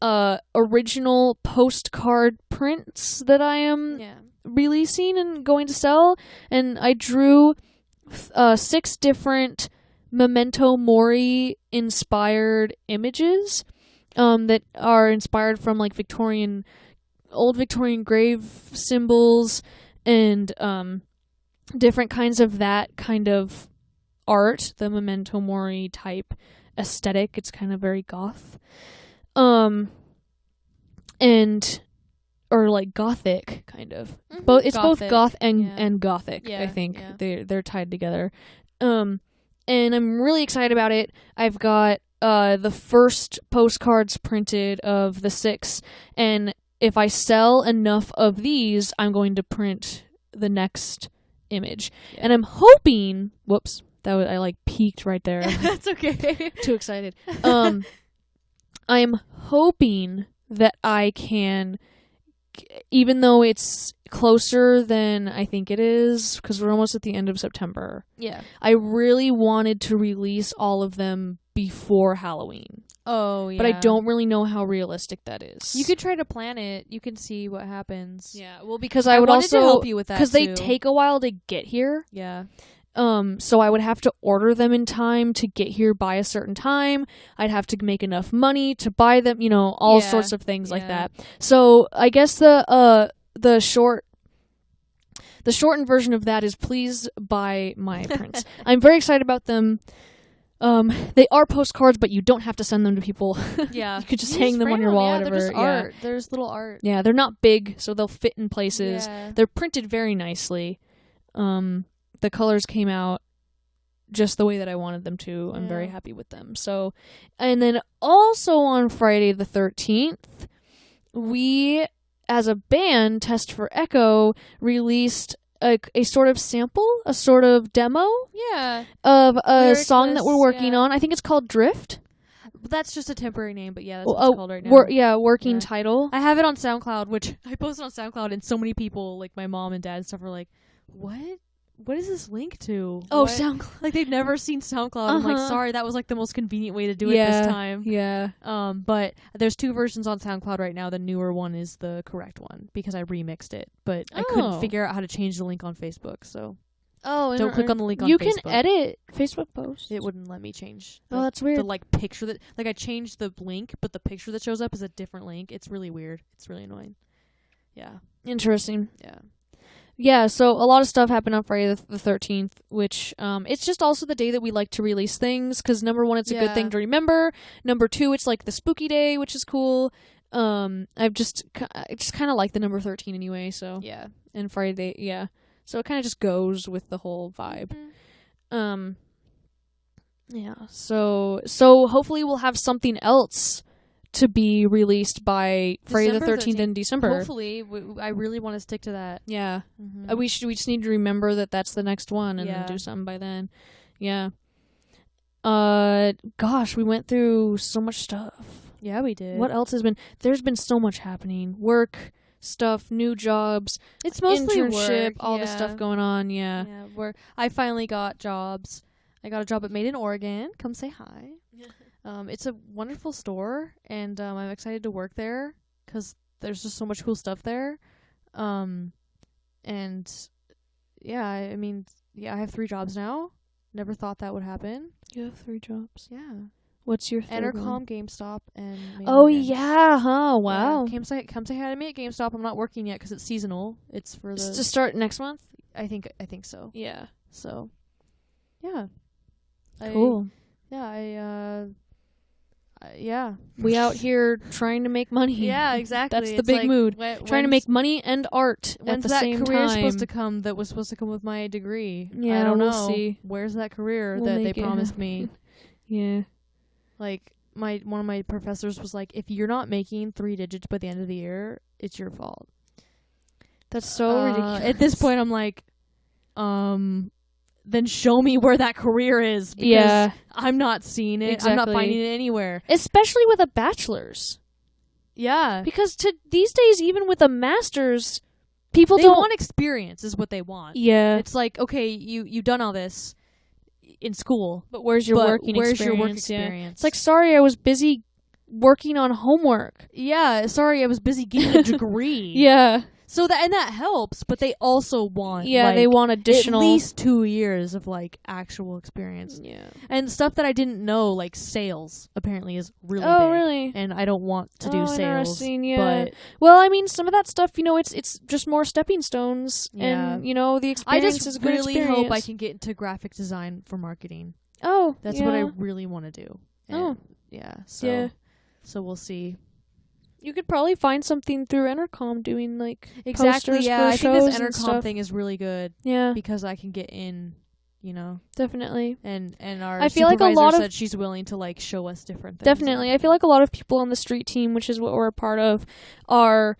S1: original postcard prints that I am releasing and going to sell, and I drew 6 different Memento Mori inspired images that are inspired from like Victorian old Victorian grave symbols and different kinds of that kind of art, the Memento Mori type aesthetic. It's kind of very goth. Or like gothic kind of. It's both goth and gothic. I think they're tied together. And I'm really excited about it. I've got the first postcards printed of the 6, and if I sell enough of these, I'm going to print the next image. And I'm hoping, whoops, I like peaked right there.
S2: That's okay.
S1: Too excited. I'm hoping that I can, even though it's closer than I think it is, because we're almost at the end of September.
S2: Yeah.
S1: I really wanted to release all of them before Halloween.
S2: Oh, yeah.
S1: But I don't really know how realistic that is.
S2: You could try to plan it. You can see what happens.
S1: Yeah, well, because I would
S2: wanted
S1: also
S2: to help you with that,
S1: because they
S2: too.
S1: take a while to get here.
S2: Yeah.
S1: So I would have to order them in time to get here by a certain time. I'd have to make enough money to buy them, all sorts of things like that. So I guess the shortened version of that is please buy my prints. I'm very excited about them. They are postcards, but you don't have to send them to people.
S2: Yeah.
S1: You could just hang them on your wall.
S2: They're just art. There's little art.
S1: Yeah, they're not big, so they'll fit in places.
S2: Yeah.
S1: They're printed very nicely. The colors came out just the way that I wanted them to. I'm very happy with them. So, and then also on Friday the 13th, we, as a band, Test for Echo, released a sort of sample, a sort of demo of a song that we're working on. I think it's called Drift.
S2: That's just a temporary name, but that's what it's called right now.
S1: Working title.
S2: I have it on SoundCloud, which I posted on SoundCloud, and so many people, like my mom and dad and stuff, are like, what? What is this link to?
S1: Oh,
S2: what?
S1: SoundCloud.
S2: Like, they've never seen SoundCloud. I'm like, sorry, that was like the most convenient way to do it this time.
S1: Yeah.
S2: But there's 2 versions on SoundCloud right now. The newer one is the correct one because I remixed it, but I couldn't figure out how to change the link on Facebook. So don't click on the link on Facebook.
S1: You can edit Facebook posts.
S2: It wouldn't let me change.
S1: That's weird.
S2: The picture that I changed the link, but the picture that shows up is a different link. It's really weird. It's really annoying. Yeah.
S1: Interesting.
S2: Yeah.
S1: Yeah, so a lot of stuff happened on Friday the 13th, which it's just also the day that we like to release things, because number 1, it's a good thing to remember. Number 2, it's like the spooky day, which is cool. I just kind of like the number 13 anyway, so.
S2: Yeah.
S1: And Friday, so it kind of just goes with the whole vibe.
S2: Mm-hmm.
S1: Yeah, so hopefully we'll have something else to be released by Friday the 13th in December.
S2: Hopefully. I really want to stick to that.
S1: Yeah.
S2: Mm-hmm.
S1: We just need to remember that that's the next one and then do something by then. Yeah. Gosh, we went through so much stuff.
S2: Yeah, we did.
S1: What else has been? There's been so much happening. Work stuff, new jobs.
S2: It's mostly
S1: internship,
S2: work,
S1: all this stuff going on. Yeah.
S2: Yeah, I finally got jobs. I got a job at Made in Oregon. Come say hi. It's a wonderful store, and I'm excited to work there because there's just so much cool stuff there. And yeah, I mean, I have 3 jobs now. Never thought that would happen.
S1: You have 3 jobs.
S2: Yeah.
S1: What's your third
S2: Intercom,
S1: one?
S2: GameStop, and Made in
S1: Oh
S2: Oregon.
S1: yeah, huh? Wow.
S2: Come say hi to me at GameStop. I'm not working yet because it's seasonal. It's for the
S1: to start next month.
S2: I think so.
S1: Yeah.
S2: So, yeah.
S1: Cool.
S2: Yeah.
S1: We out here trying to make money.
S2: Yeah, exactly.
S1: That's the big mood. Trying to make money and art at the same time.
S2: When's that career supposed to come that was supposed to come with my degree?
S1: Yeah,
S2: I don't know.
S1: we'll see.
S2: Where's that career that they promised me?
S1: Yeah.
S2: Like, one of my professors was like, if you're not making 3 digits by the end of the year, it's your fault.
S1: That's so ridiculous.
S2: At this point, I'm like, then show me where that career is. Because I'm not seeing it.
S1: Exactly.
S2: I'm not finding it anywhere.
S1: Especially with a bachelor's.
S2: Yeah.
S1: Because these days, even with a master's, they
S2: want experience is what they want.
S1: Yeah.
S2: It's like, okay, you've done all this in school.
S1: But where's your working experience?
S2: Where's your work experience?
S1: Yeah. It's like, sorry, I was busy working on homework.
S2: Yeah, sorry, I was busy getting a degree.
S1: Yeah.
S2: So that helps, but they also want
S1: they want additional
S2: at least 2 years of like actual experience.
S1: Yeah.
S2: And stuff that I didn't know, like sales, apparently is really
S1: Oh,
S2: big.
S1: really?
S2: And I don't want to do sales.
S1: Interesting, yeah.
S2: But
S1: well, I mean, some of that stuff, it's just more stepping stones,
S2: Yeah.
S1: and the experience is a good
S2: really
S1: experience.
S2: hope I can get into graphic design for marketing.
S1: Oh,
S2: That's what I really want to do. And yeah. So we'll see.
S1: You could probably find something through Entercom doing like
S2: Exactly.
S1: posters
S2: Yeah,
S1: for
S2: I think
S1: shows
S2: this
S1: and
S2: Entercom
S1: stuff.
S2: thing is really good.
S1: Yeah,
S2: because I can get in,
S1: definitely.
S2: And our
S1: I feel like a
S2: supervisor
S1: lot of
S2: said she's willing to like show us different things.
S1: definitely. I feel like a lot of people on the street team, which is what we're a part of, are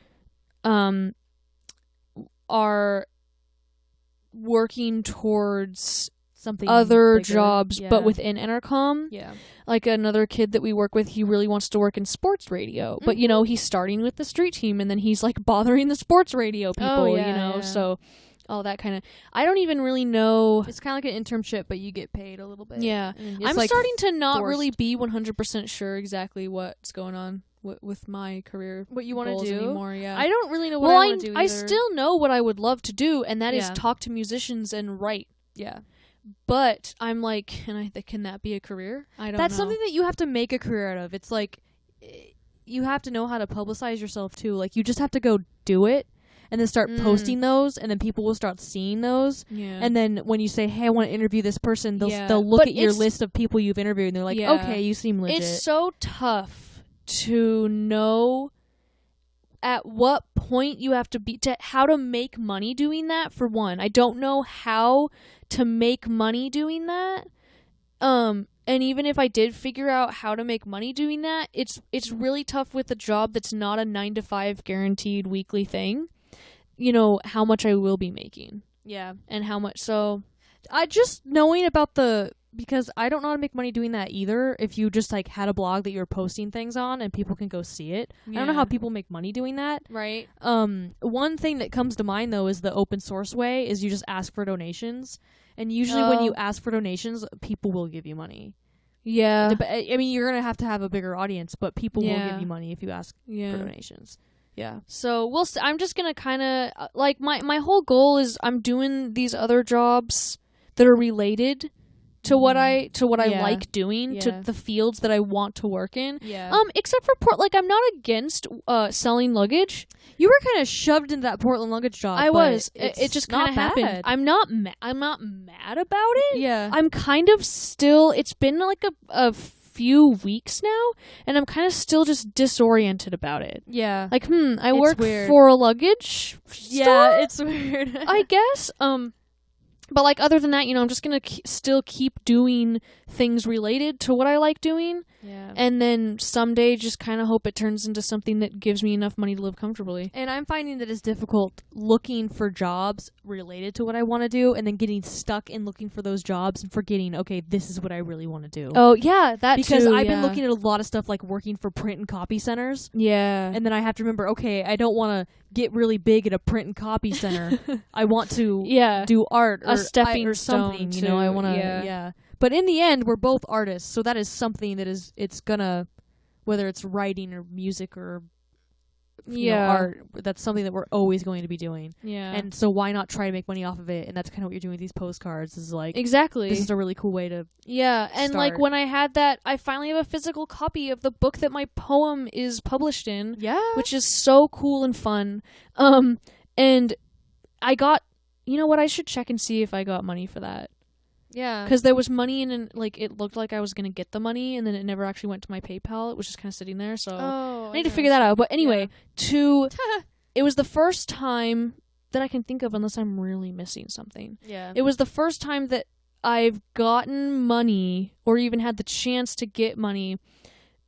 S1: working towards
S2: something
S1: other
S2: bigger.
S1: jobs,
S2: Yeah.
S1: but within Entercom.
S2: Yeah.
S1: Like another kid that we work with, he really wants to work in sports radio, but he's starting with the street team, and then he's like bothering the sports radio people,
S2: yeah.
S1: so all that kind of. I don't even really know.
S2: It's kind of like an internship, but you get paid a little bit.
S1: Yeah, I'm
S2: like
S1: starting to not
S2: forced.
S1: really be 100% sure exactly what's going on with my career.
S2: What you want to
S1: goals
S2: do
S1: anymore? Yeah,
S2: I don't really know what
S1: well,
S2: I want to do.
S1: I still know what I would love to do, and that is
S2: Yeah.
S1: talk to musicians and write.
S2: Yeah.
S1: But I'm like, can that be a career? I don't know.
S2: That's something that you have to make a career out of. It's like you have to know how to publicize yourself too. Like you just have to go do it and then start posting those, and then people will start seeing those.
S1: Yeah.
S2: And then when you say, "Hey, I want to interview this person," they'll look
S1: But
S2: at your list of people you've interviewed, and they're like, "Okay, you seem legit."
S1: It's so tough to know at what point you have to be to how to make money doing that. For one, I don't know how to make money doing that. And even if I did figure out how to make money doing that, it's really tough with a job that's not a 9-to-5 guaranteed weekly thing. How much I will be making.
S2: Yeah.
S1: And how much. So
S2: I just knowing about because I don't know how to make money doing that either. If you just like had a blog that you're posting things on and people can go see it. I don't know how people make money doing that.
S1: Right.
S2: One thing that comes to mind though is the open source way is you just ask for donations. And usually when you ask for donations, people will give you money.
S1: Yeah.
S2: I mean, you're going to have a bigger audience, but people will give you money if you ask for donations. Yeah.
S1: So I'm just going to kind of like my whole goal is I'm doing these other jobs that are related to what I like doing, to the fields that I want to work in.
S2: Yeah.
S1: Except for I'm not against selling luggage.
S2: You were kind of shoved into that Portland luggage job.
S1: I was. It just kind of happened. I'm not mad about it.
S2: Yeah.
S1: I'm kind of still. It's been like a few weeks now, and I'm kind of still just disoriented about it.
S2: Yeah.
S1: Like, I work for a luggage store?
S2: Yeah, it's weird.
S1: I guess. But like other than that, I'm just gonna still keep doing things related to what I like doing.
S2: Yeah.
S1: And then someday just kind of hope it turns into something that gives me enough money to live comfortably.
S2: And I'm finding that it's difficult looking for jobs related to what I want to do and then getting stuck in looking for those jobs and forgetting, okay, this is what I really want to do.
S1: Oh, yeah, that
S2: because
S1: too,
S2: I've been looking at a lot of stuff like working for print and copy centers.
S1: Yeah.
S2: And then I have to remember, okay, I don't want to get really big at a print and copy center. I want to do art or
S1: a stepping
S2: or something,
S1: stone
S2: I want to But in the end, we're both artists, so that is something that it's gonna, whether it's writing or music or art, that's something that we're always going to be doing.
S1: Yeah.
S2: And so why not try to make money off of it? And that's kind of what you're doing with these postcards. Is like
S1: exactly.
S2: This is a really cool way to
S1: and like when I had that, I finally have a physical copy of the book that my poem is published in.
S2: Yeah.
S1: Which is so cool and fun. And I got, I should check and see if I got money for that.
S2: Yeah.
S1: Because there was money and it looked like I was going to get the money, and then it never actually went to my PayPal. It was just kind of sitting there, so I need to figure that out. But anyway, it was the first time that I can think of, unless I'm really missing something.
S2: Yeah.
S1: It was the first time that I've gotten money, or even had the chance to get money,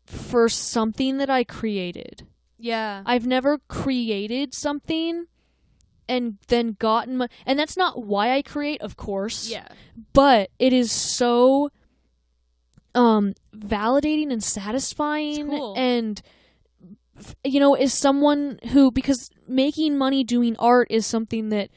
S1: for something that I created.
S2: Yeah.
S1: I've never created something and then gotten and that's not why I create, of course.
S2: Yeah.
S1: But it is so validating and satisfying.
S2: It's cool.
S1: And is someone who, because making money doing art is something that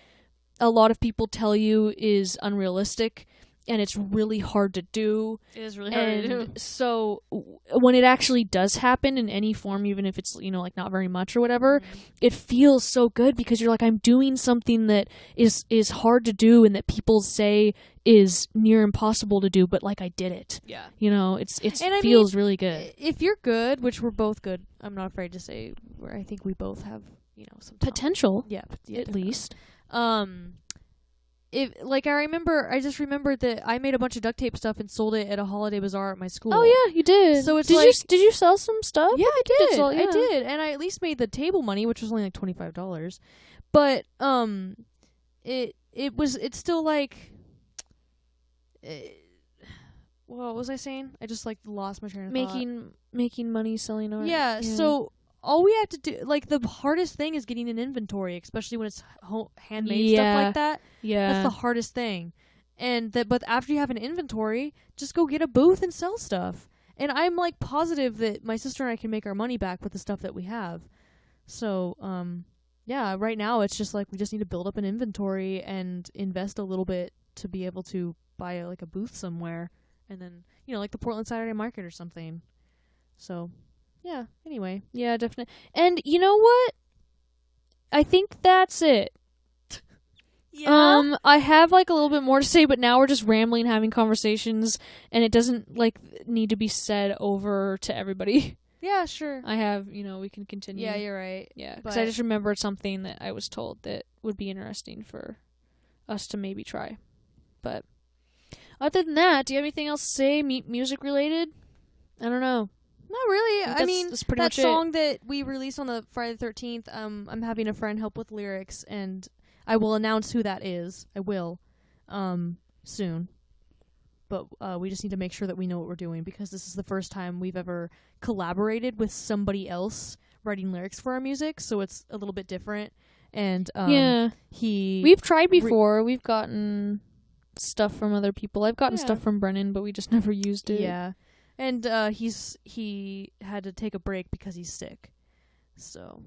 S1: a lot of people tell you is unrealistic. and it's really hard to do.
S2: It is really hard to do.
S1: And so when it actually does happen in any form, even if it's, you know, like not very much or whatever, it feels so good because you're like, I'm doing something that is hard to do and that people say is near impossible to do, but like I did it.
S2: Yeah.
S1: You know, it feels really good.
S2: If you're good, which we're both good, I'm not afraid to say, I think we both have, you know, some talent.
S1: Potential.
S2: Yeah,
S1: at
S2: definitely.
S1: least.
S2: If like I just remembered that I made a bunch of duct tape stuff and sold it at a holiday bazaar at my school.
S1: Oh yeah, you did.
S2: So it's
S1: did you sell some stuff?
S2: Yeah, I did.
S1: I
S2: did, and I at least made the table money, which was only like $25. But it's still like, what was I saying? I just like lost my train of thought.
S1: Making money selling art.
S2: Yeah. So all we have to do, like, the hardest thing is getting an inventory, especially when it's handmade stuff like that.
S1: Yeah.
S2: That's the hardest thing. But after you have an inventory, just go get a booth and sell stuff. And I'm, like, positive that my sister and I can make our money back with the stuff that we have. So, yeah, right now it's just, like, we just need to build up an inventory and invest a little bit to be able to buy, a booth somewhere. And then, you know, like the Portland Saturday Market or something. So, yeah, anyway.
S1: Yeah, definitely. And you know what? I think that's it.
S2: Yeah.
S1: I have like a little bit more to say, but now we're just rambling, having conversations, and it doesn't like need to be said over to everybody.
S2: Yeah, sure.
S1: I have, you know, we can continue.
S2: Yeah, you're right.
S1: Yeah, because I just remembered something that I was told that would be interesting for us to maybe try. But other than that, do you have anything else to say, music related? I don't know.
S2: Not really. I mean,
S1: that's pretty
S2: that
S1: much
S2: song that we released on the Friday the 13th, I'm having a friend help with lyrics, and I will announce who that is. I will, soon. But we just need to make sure that we know what we're doing, because this is the first time we've ever collaborated with somebody else writing lyrics for our music, so it's a little bit different. And we've tried before. We've gotten stuff from other people. I've gotten stuff from Brennan, but we just never used it. Yeah. And he had to take a break because he's sick. So,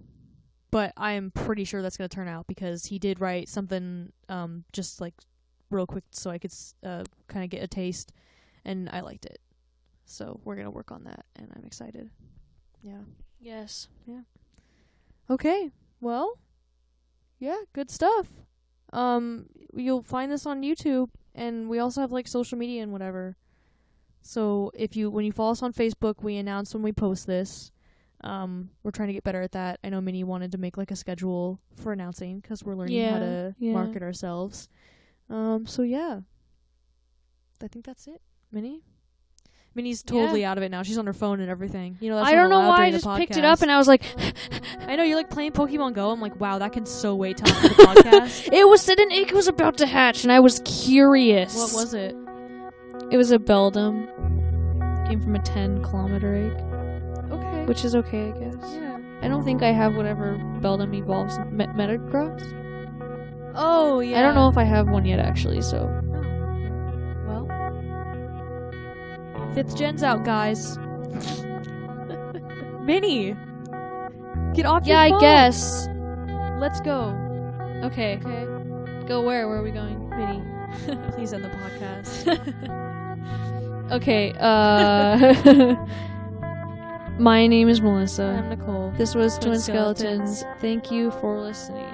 S2: but I am pretty sure that's going to turn out, because he did write something just like real quick so I could kind of get a taste, and I liked it. So we're going to work on that, and I'm excited. Yeah.
S1: Yes.
S2: Yeah. Okay. Well, yeah, good stuff. You'll find this on YouTube, and we also have like social media and whatever. So when you follow us on Facebook, we announce when we post this. We're trying to get better at that. I know Minnie wanted to make like a schedule for announcing, because we're learning how to market ourselves. So yeah, I think that's it. Minnie's totally out of it now. She's on her phone and everything. You know, that's
S1: I don't know why I just picked it up and I was like,
S2: I know you're like playing Pokemon Go. I'm like, wow, that can so wait till after the podcast.
S1: An egg was about to hatch, and I was curious.
S2: What was it?
S1: It was a Beldum. Came from a 10-kilometer egg.
S2: Okay.
S1: Which is okay, I guess.
S2: Yeah. I
S1: don't think I have whatever Beldum evolves. Metagross?
S2: Oh, yeah.
S1: I don't know if I have one yet, actually, so.
S2: Well. 5th gen's out, guys. Minnie! Get off your phone!
S1: Yeah, I guess.
S2: Let's go.
S1: Okay. Go where? Where are we going?
S2: Minnie. Please end the podcast.
S1: Okay, my name is Melissa.
S2: I'm Nicole.
S1: This was Twin Skeletons. Thank you for listening.